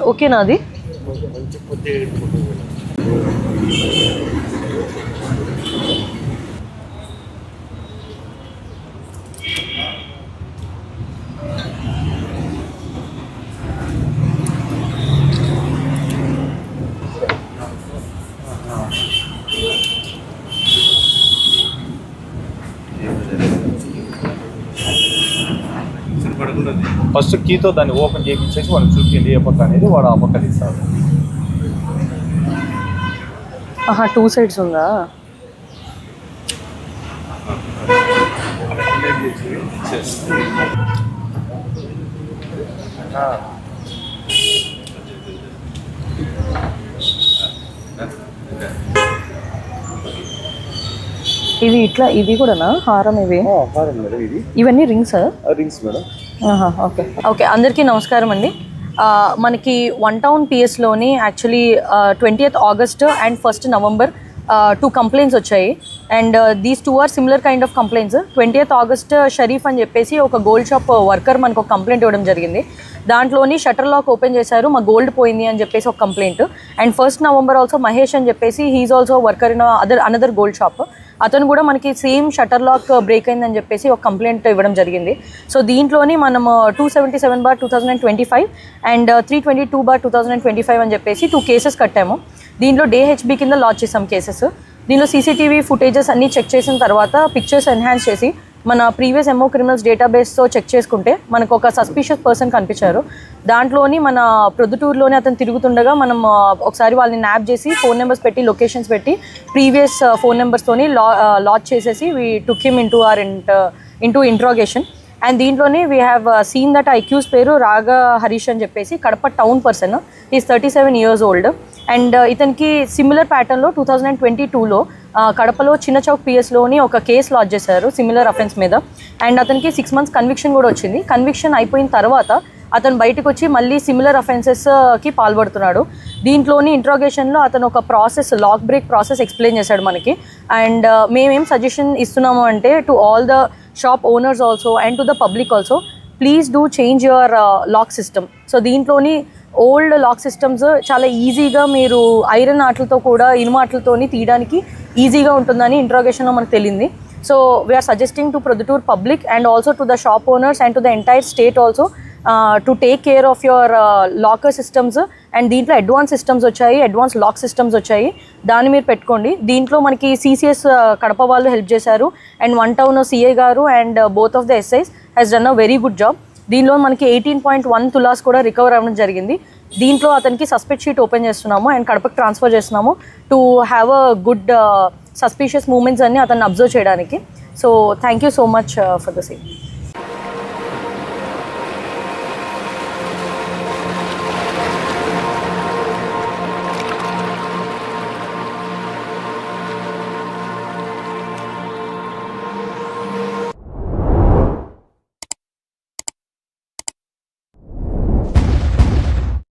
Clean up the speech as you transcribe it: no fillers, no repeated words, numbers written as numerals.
ఓకేనా అది? ఫస్ట్ కీతో దాన్ని ఓపెన్ చేయించేసి వాడిని చూపించండి ఏ పక్క అనేది, వాడు ఆ పక్క తీస్తారు. 2 సైడ్స్ ఉందా? ఇది ఇట్లా, ఇది కూడానా హారం? ఇవి ఇవన్నీ rings? Rings madam. Okay okay. అందరికీ నమస్కారం అండి. మనకి వన్ టౌన్ పిఎస్లోని actually 20th August and 1st November 2 complaints వచ్చాయి. And these 2 are similar kind of complaints. 20th August Sharif అని చెప్పేసి ఒక గోల్డ్ షాప్ వర్కర్ మనకు ఒక కంప్లైంట్ ఇవ్వడం జరిగింది. దాంట్లోని షటర్ లాక్ ఓపెన్ చేశారు, మా గోల్డ్ పోయింది అని చెప్పేసి ఒక complaint. And 1st November also Mahesh అని చెప్పేసి he is also worker in another gold shop. అతను కూడా మనకి సేమ్ షటర్ లాక్ బ్రేక్ అయిందని చెప్పేసి ఒక కంప్లైంట్ ఇవ్వడం జరిగింది. సో దీంట్లోని మనం 277/2025 అండ్ 322/2025 అని చెప్పేసి 2 కేసెస్ కట్టాము. దీంట్లో DHB కింద లాంచ్ చేసాం కేసెస్. దీనిలో CCTV ఫుటేజెస్ అన్నీ చెక్ చేసిన తర్వాత పిక్చర్స్ ఎన్హాన్స్ చేసి మన ప్రీవియస్ MO క్రిమినల్స్ డేటాబేస్తో చెక్ చేసుకుంటే మనకు ఒక సస్పిషియస్ పర్సన్ కనిపించారు. దాంట్లోని మన ప్రొద్దుటూరులోనే అతను తిరుగుతుండగా మనం ఒకసారి వాళ్ళని న్యాప్ చేసి ఫోన్ నెంబర్స్ పెట్టి లొకేషన్స్ పెట్టి ప్రీవియస్ ఫోన్ నెంబర్స్తోని లాంచ్ చేసేసి we took him into interrogation. And దీంట్లోనే we have seen that accused పేరు రాగా హరీష్ అని చెప్పేసి Kadapa town person. Is 37 years old. And ఇతనికి సిమిలర్ ప్యాటర్న్లో 2022లో కడపలో చిన్న చౌక్ పిఎస్లోని ఒక కేసు లాంచ్ చేశారు సిమిలర్ అఫెన్స్ మీద. అండ్ అతనికి 6 months కన్విక్షన్ కూడా వచ్చింది. కన్విక్షన్ అయిపోయిన తర్వాత అతను బయటకు వచ్చి మళ్ళీ సిమిలర్ అఫెన్సెస్కి పాల్పడుతున్నాడు. దీంట్లోని ఇంట్రాగేషన్లో అతను ఒక process, lock break process explain చేశాడు మనకి. అండ్ మేమేం సజెషన్ ఇస్తున్నాము అంటే to all the shop owners also and to the public also, please do change your lock system. So దీంట్లోని ఓల్డ్ లాక్ సిస్టమ్స్ చాలా ఈజీగా మీరు ఐరన్ ఆటలతో కూడా ఇనుము ఆటలతోని తీయడానికి ఈజీగా ఉంటుందని ఇంట్రాగేషన్లో మనకు తెలియంది. So we are suggesting to Proddatur public and also to the shop owners and to the entire state also to take care of your locker systems. And దీంట్లో అడ్వాన్స్ సిస్టమ్స్ వచ్చాయి, అడ్వాన్స్ లాక్ సిస్టమ్స్ వచ్చాయి, దాన్ని మీరు పెట్టుకోండి. దీంట్లో మనకి CCS కడప వాళ్ళు help చేశారు అండ్ వన్ టౌన్ CA గారు and both of the SIs has done a very good job. దీనిలో మనకి 18.1 తులాస్ కూడా రికవర్ అవ్వడం జరిగింది. దీంట్లో అతనికి సస్పెక్ట్ షీట్ ఓపెన్ చేస్తున్నాము అండ్ కడపకి ట్రాన్స్ఫర్ చేస్తున్నాము to have a good suspicious moments అన్ని అతన్ని అబ్జర్వ్ చేయడానికి. So thank you so much for the same.